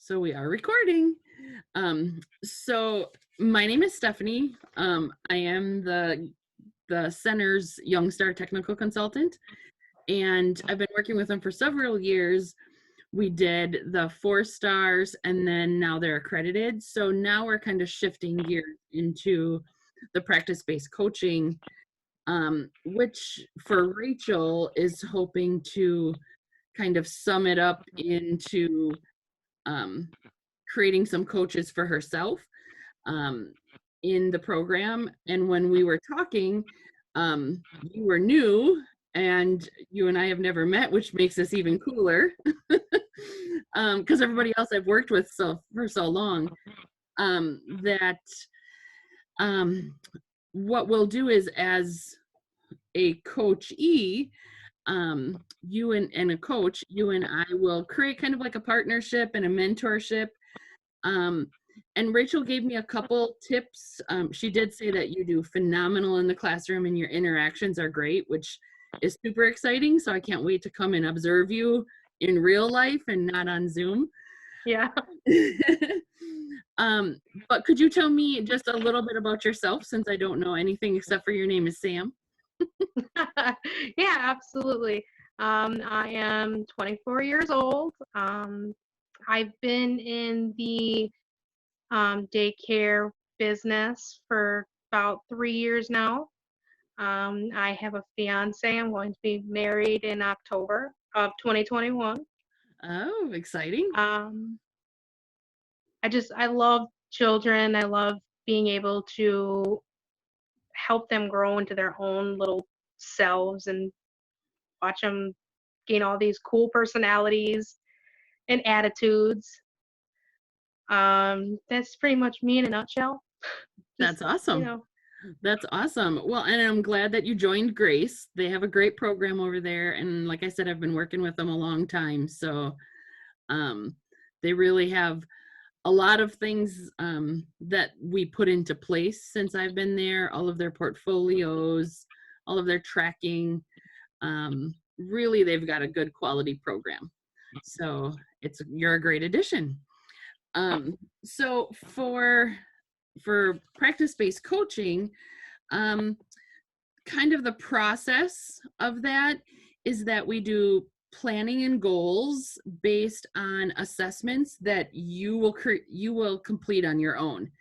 So we are recording. So my name is Stephanie. I am the center's Young Star technical consultant, and I've been working with them for several years. We did the 4 stars, and then now they're accredited. So now we're kind of shifting gears into the practice-based coaching, which for Rachel is hoping to kind of sum it up into um, creating some coaches for herself um, in the program. And when we were talking, you were new and you and I have never met, which makes this even cooler because everybody else I've worked with for so long, that what we'll do is, as a coachee, you and a coach, you and I will create kind of like a partnership and a mentorship. And Rachel gave me a couple tips. She did say that you do phenomenal in the classroom and your interactions are great, which is super exciting. So I can't wait to come and observe you in real life and not on Zoom. Yeah. But could you tell me just a little bit about yourself, since I don't know anything except for your name is Sam? Yeah, absolutely. I am 24 years old. I've been in the daycare business for about 3 years now. I have a fiance. I'm going to be married in October of 2021. Oh, exciting. I love children. I love being able to help them grow into their own little selves and watch them gain all these cool personalities and attitudes. That's pretty much me in a nutshell. That's Just, awesome. That's awesome. Well, and I'm glad that you joined Grace. They have a great program over there. And like I said, I've been working with them a long time. So they really have a lot of things that we put into place since I've been there, all of their portfolios, all of their tracking. Really, they've got a good quality program. So you're a great addition. So for practice-based coaching, kind of the process of that is that we do planning and goals based on assessments that you will complete on your own.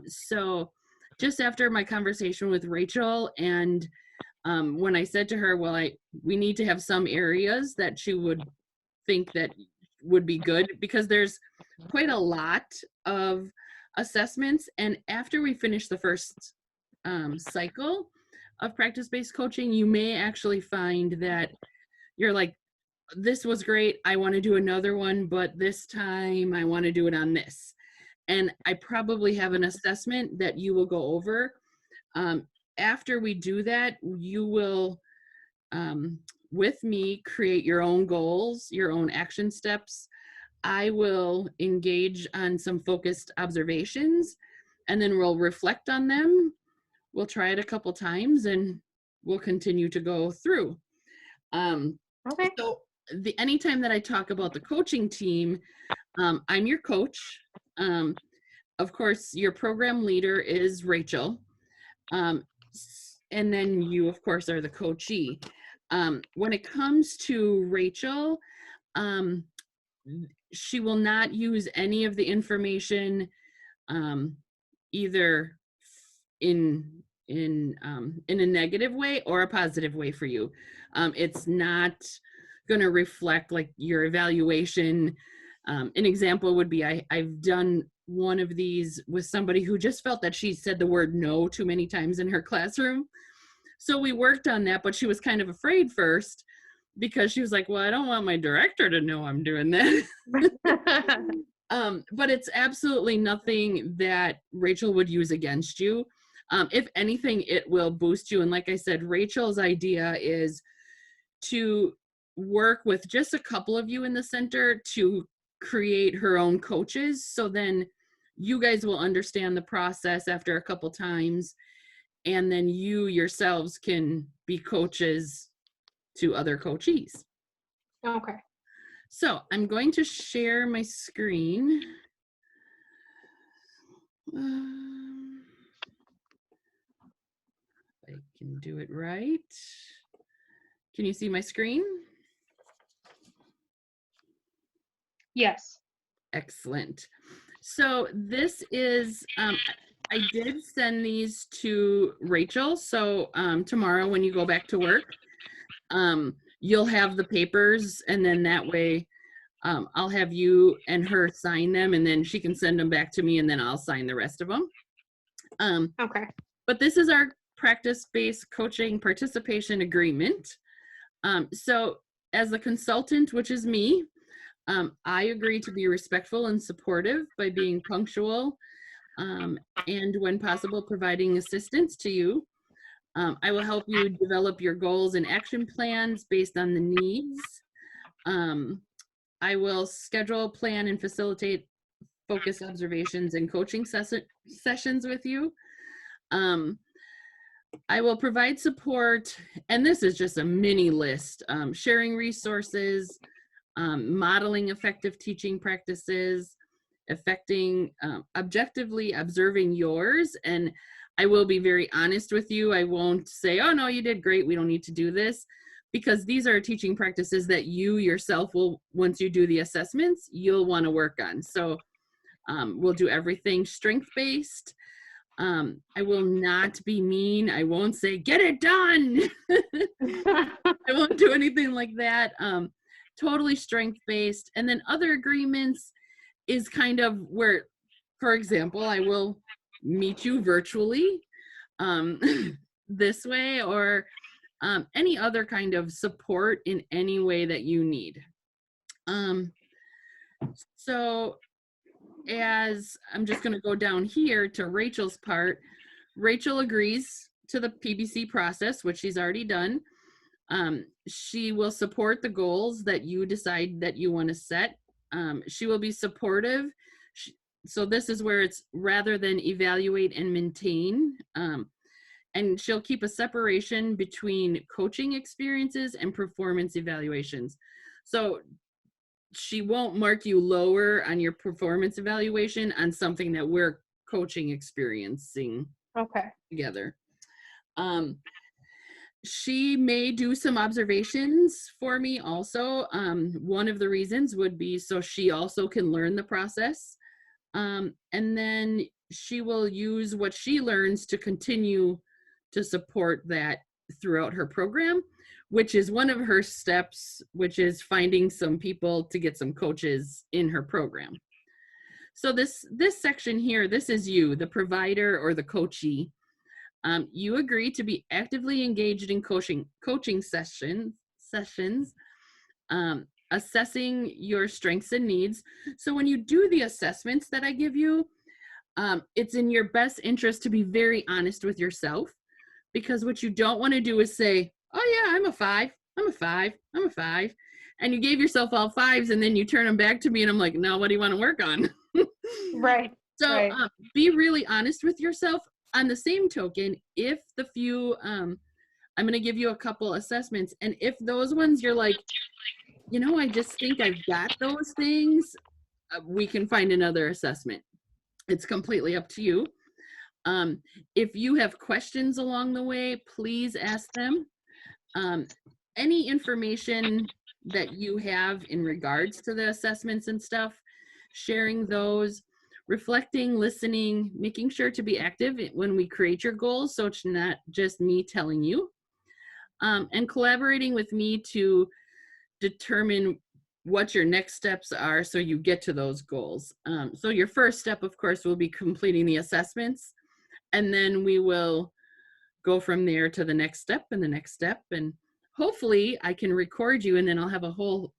So just after my conversation with Rachel, and when I said to her, well, we need to have some areas that she would think that would be good, because there's quite a lot of assessments. And after we finish the first cycle of practice-based coaching, you may actually find that you're like, this was great, I want to do another one, but this time I want to do it on this. And I probably have an assessment that you will go over. After we do that, you will, with me, create your own goals, your own action steps. I will engage on some focused observations, and then we'll reflect on them. We'll try it a couple times and we'll continue to go through. Okay. So anytime that I talk about the coaching team, I'm your coach. Of course, your program leader is Rachel. And then you, of course, are the coachee. When it comes to Rachel, she will not use any of the information either in a negative way or a positive way for you. It's not going to reflect like your evaluation. An example would be I've done one of these with somebody who just felt that she said the word no too many times in her classroom. So we worked on that, but she was kind of afraid first, because she was like, well, I don't want my director to know I'm doing that. But it's absolutely nothing that Rachel would use against you. If anything, it will boost you. And like I said, Rachel's idea is to work with just a couple of you in the center to create her own coaches. So then you guys will understand the process after a couple times, and then you yourselves can be coaches to other coachees. Okay. So I'm going to share my screen. If I can do it right. Can you see my screen? Yes. Excellent. So this is, I did send these to Rachel. So tomorrow when you go back to work, you'll have the papers, and then that way I'll have you and her sign them, and then she can send them back to me, and then I'll sign the rest of them. Okay. But this is our practice-based coaching participation agreement. So as a consultant, which is me, I agree to be respectful and supportive by being punctual, and when possible, providing assistance to you. I will help you develop your goals and action plans based on the needs. I will schedule, plan, and facilitate focus observations and coaching sessions with you. I will provide support, and this is just a mini list, sharing resources, modeling effective teaching practices, objectively observing yours. And I will be very honest with you. I won't say, oh no, you did great, we don't need to do this, because these are teaching practices that you yourself will, once you do the assessments, you'll want to work on. So we'll do everything strength-based. I will not be mean. I won't say, get it done. I won't do anything like that. Totally strength-based. And then other agreements is kind of where, for example, I will meet you virtually this way, or any other kind of support in any way that you need. So as I'm just going to go down here to Rachel's part, Rachel agrees to the PBC process, which she's already done. She will support the goals that you decide that you want to set. She will be supportive. So this is where it's rather than evaluate and maintain. And she'll keep a separation between coaching experiences and performance evaluations. So she won't mark you lower on your performance evaluation on something that we're coaching experiencing together. She may do some observations for me also. One of the reasons would be so she also can learn the process. And then she will use what she learns to continue to support that throughout her program, which is one of her steps, which is finding some people to get some coaches in her program. So this section here, this is you, the provider or the coachee. You agree to be actively engaged in coaching sessions, assessing your strengths and needs. So when you do the assessments that I give you, it's in your best interest to be very honest with yourself, because what you don't want to do is say, oh yeah, I'm a 5, I'm a 5, I'm a 5. And you gave yourself all 5s, and then you turn them back to me and I'm like, no, what do you want to work on? Right. So right. Be really honest with yourself. On the same token, if the few, I'm going to give you a couple assessments, and if those ones you're like, you know, I just think I've got those things, we can find another assessment. It's completely up to you. If you have questions along the way, please ask them. Any information that you have in regards to the assessments and stuff, sharing those, reflecting, listening, making sure to be active when we create your goals, so it's not just me telling you, and collaborating with me to determine what your next steps are so you get to those goals. So your first step, of course, will be completing the assessments, and then we will go from there to the next step and the next step. And hopefully I can record you, and then I'll have a whole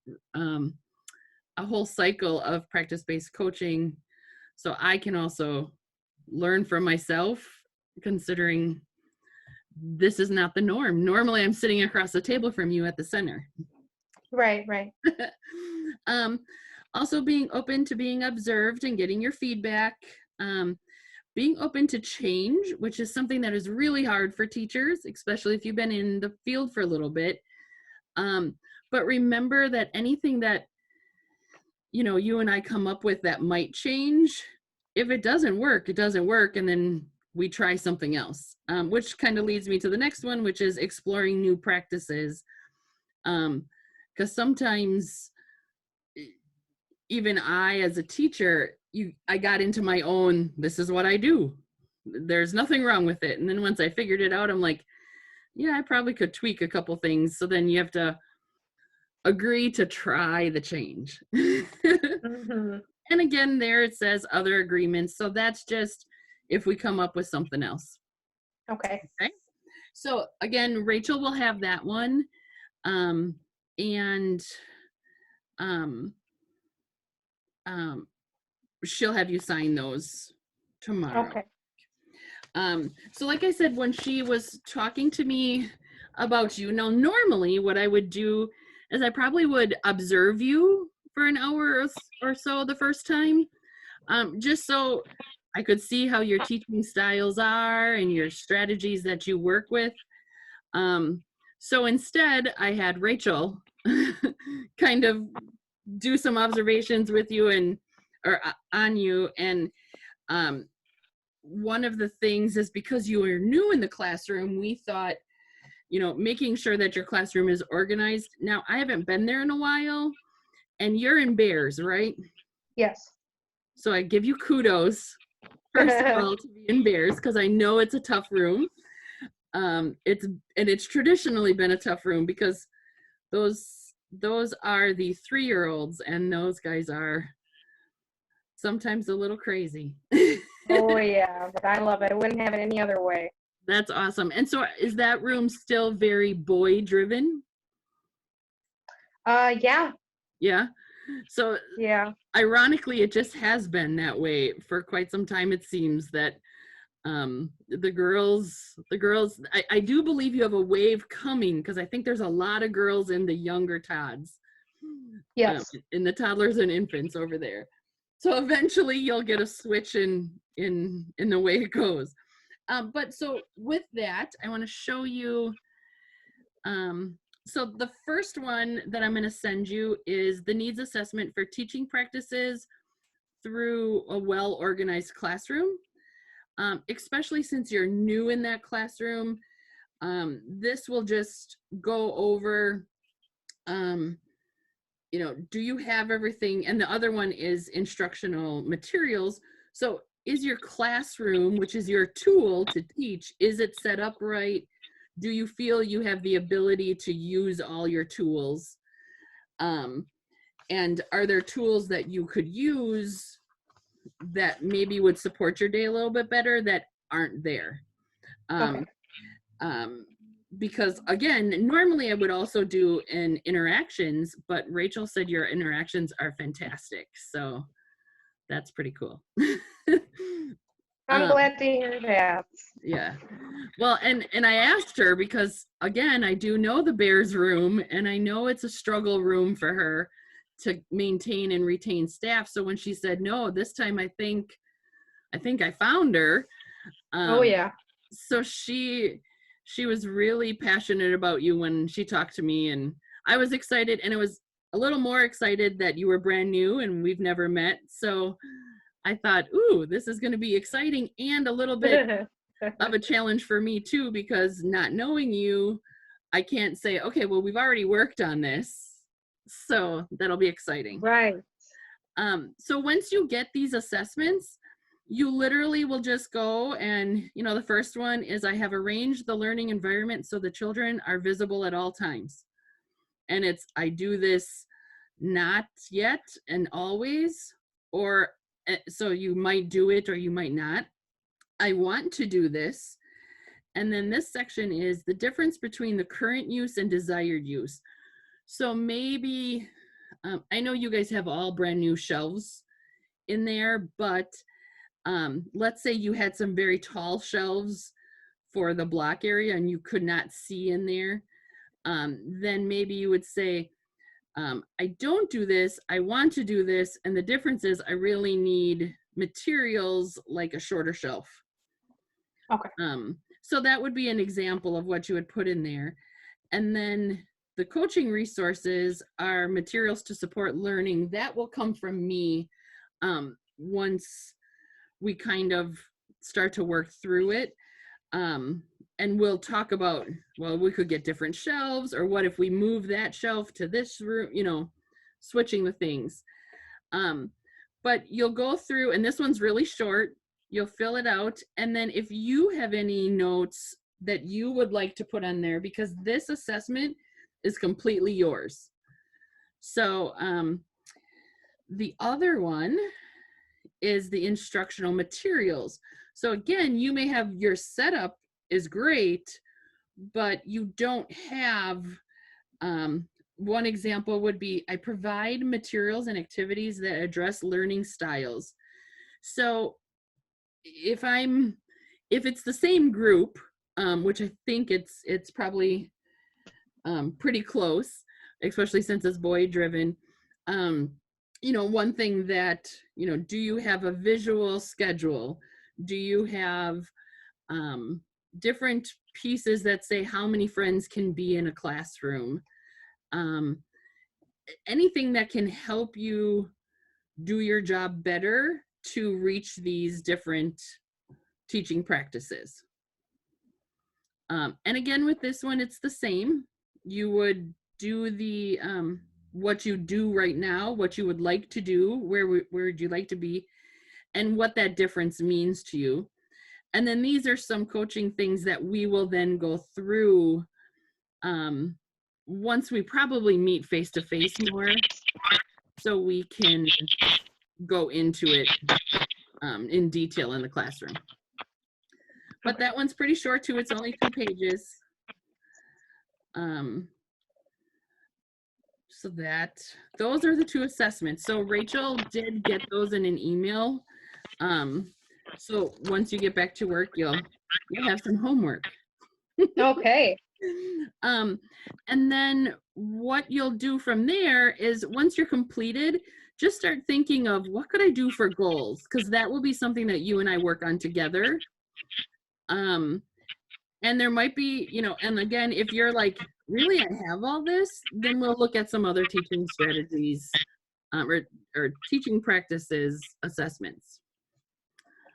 cycle of practice-based coaching, so I can also learn from myself, considering this is not the norm. Normally I'm sitting across the table from you at the center. Right. Also being open to being observed and getting your feedback. Being open to change, which is something that is really hard for teachers, especially if you've been in the field for a little bit. But remember that anything that you and I come up with that might change. If it doesn't work, it doesn't work. And then we try something else, which kind of leads me to the next one, which is exploring new practices. Because sometimes even I, as a teacher, I got into my own, this is what I do. There's nothing wrong with it. And then once I figured it out, I'm like, yeah, I probably could tweak a couple things. So then you have to agree to try the change. Mm-hmm. And again, there it says other agreements. So that's just if we come up with something else. Okay. Okay. So again, Rachel will have that one. And she'll have you sign those tomorrow. Okay. So like I said, when she was talking to me about you, now normally what I would do is I probably would observe you for an hour or so the first time, just so I could see how your teaching styles are and your strategies that you work with. So instead, I had Rachel kind of do some observations with you or on you. And one of the things is because you are new in the classroom, we thought, making sure that your classroom is organized. Now, I haven't been there in a while, and you're in Bears, right? Yes. So I give you kudos, first of all, to be in Bears, because I know it's a tough room. It's traditionally been a tough room because those are the 3-year-olds, and those guys are sometimes a little crazy. Oh yeah, but I love it. I wouldn't have it any other way. That's awesome. And so is that room still very boy driven? Yeah. Yeah. So Yeah. ironically, it just has been that way for quite some time. It seems that the girls, I do believe you have a wave coming, because I think there's a lot of girls in the younger Todds, Yes. in the toddlers and infants over there. So eventually you'll get a switch in the way it goes. But so with that, I want to show you. So the first one that I'm going to send you is the needs assessment for teaching practices through a well-organized classroom. Especially since you're new in that classroom, this will just go over, do you have everything? And the other one is instructional materials. So is your classroom, which is your tool to teach, is it set up right? Do you feel you have the ability to use all your tools? And are there tools that you could use that maybe would support your day a little bit better that aren't there? Okay. Because again, normally I would also do an interactions, but Rachel said your interactions are fantastic. So that's pretty cool. I'm glad to hear that. Yeah. Well, and I asked her because again, I do know the Bears room, and I know it's a struggle room for her to maintain and retain staff. So when she said no, this time I think I found her. Oh yeah. So she was really passionate about you when she talked to me, and I was excited, and it was a little more excited that you were brand new and we've never met. So I thought, ooh, this is going to be exciting and a little bit of a challenge for me too, because not knowing you, I can't say, okay, well, we've already worked on this. So that'll be exciting. Right. So once you get these assessments, you literally will just go and, the first one is I have arranged the learning environment so the children are visible at all times. And I do this not yet and always, or so you might do it or you might not. I want to do this. And then this section is the difference between the current use and desired use. So maybe, I know you guys have all brand new shelves in there, but let's say you had some very tall shelves for the block area and you could not see in there. Then maybe you would say, I don't do this, I want to do this, and the difference is I really need materials like a shorter shelf. Okay. So that would be an example of what you would put in there. And then the coaching resources are materials to support learning. That will come from me once we kind of start to work through it. And we'll talk about, well, we could get different shelves, or what if we move that shelf to this room, you know, switching the things. But you'll go through, and this one's really short, you'll fill it out. And then if you have any notes that you would like to put on there, because this assessment is completely yours. So the other one is the instructional materials. So again, you may have your setup is great, but you don't have, one example would be, I provide materials and activities that address learning styles. So if it's the same group, which I think it's probably pretty close, especially since it's boy driven. You know, one thing that, you know, do you have a visual schedule? Do you have different pieces that say how many friends can be in a classroom? Anything that can help you do your job better to reach these different teaching practices. And again, with this one, it's the same. You would do the what you do right now, what you would like to do, where would you like to be, and what that difference means to you. And then these are some coaching things that we will then go through once we probably meet face to face more, so we can go into it in detail in the classroom. But that one's pretty short too. It's only 2 pages. So those are the 2 assessments. So Rachel did get those in an email. So once you get back to work, you'll have some homework. Okay. And then what you'll do from there is, once you're completed, just start thinking of, what could I do for goals? Because that will be something that you and I work on together. And there might be, you know, and again, if you're like, really, I have all this, then we'll look at some other teaching strategies or teaching practices assessments.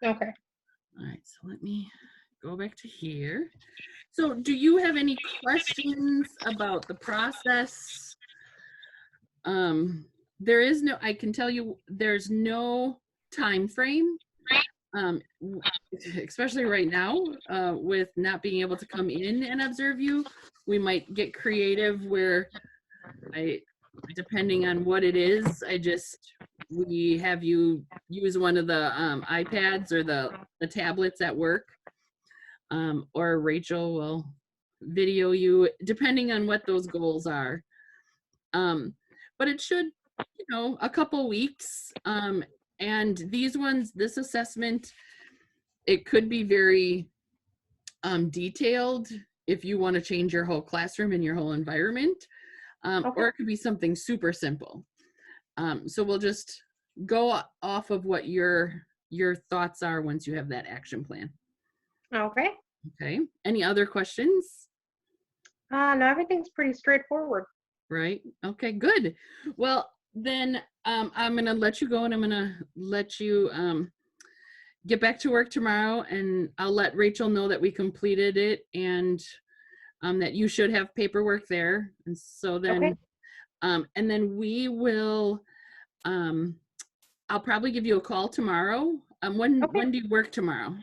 Okay. All right, so let me go back to here. So do you have any questions about the process? There is no, I can tell you, there's no time frame, especially right now, with not being able to come in and observe you. We might get creative where depending on what it is, we have you use one of the iPads or the tablets at work, or Rachel will video you, depending on what those goals are. But it should, you know, a couple weeks. And this assessment, it could be very detailed if you want to change your whole classroom and your whole environment, or it could be something super simple. So we'll just go off of what your thoughts are once you have that action plan. Okay. Okay. Any other questions? No, everything's pretty straightforward. Right. Okay, good. Well, then I'm going to let you go, and I'm going to let you get back to work tomorrow, and I'll let Rachel know that we completed it, and that you should have paperwork there. And so then, and then we will, I'll probably give you a call tomorrow. When do you work tomorrow?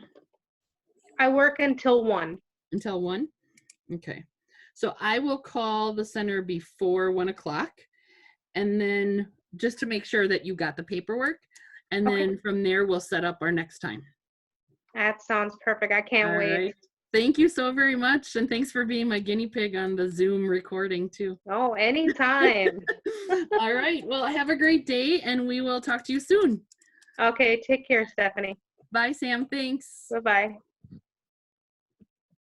I work until 1. Until 1? Okay. So I will call the center before 1 o'clock, and then just to make sure that you got the paperwork. And then from there, we'll set up our next time. That sounds perfect. I can't wait. Right. Thank you so very much. And thanks for being my guinea pig on the Zoom recording too. Oh, anytime. All right. Well, have a great day, and we will talk to you soon. Okay. Take care, Stephanie. Bye, Sam. Thanks. Bye-bye.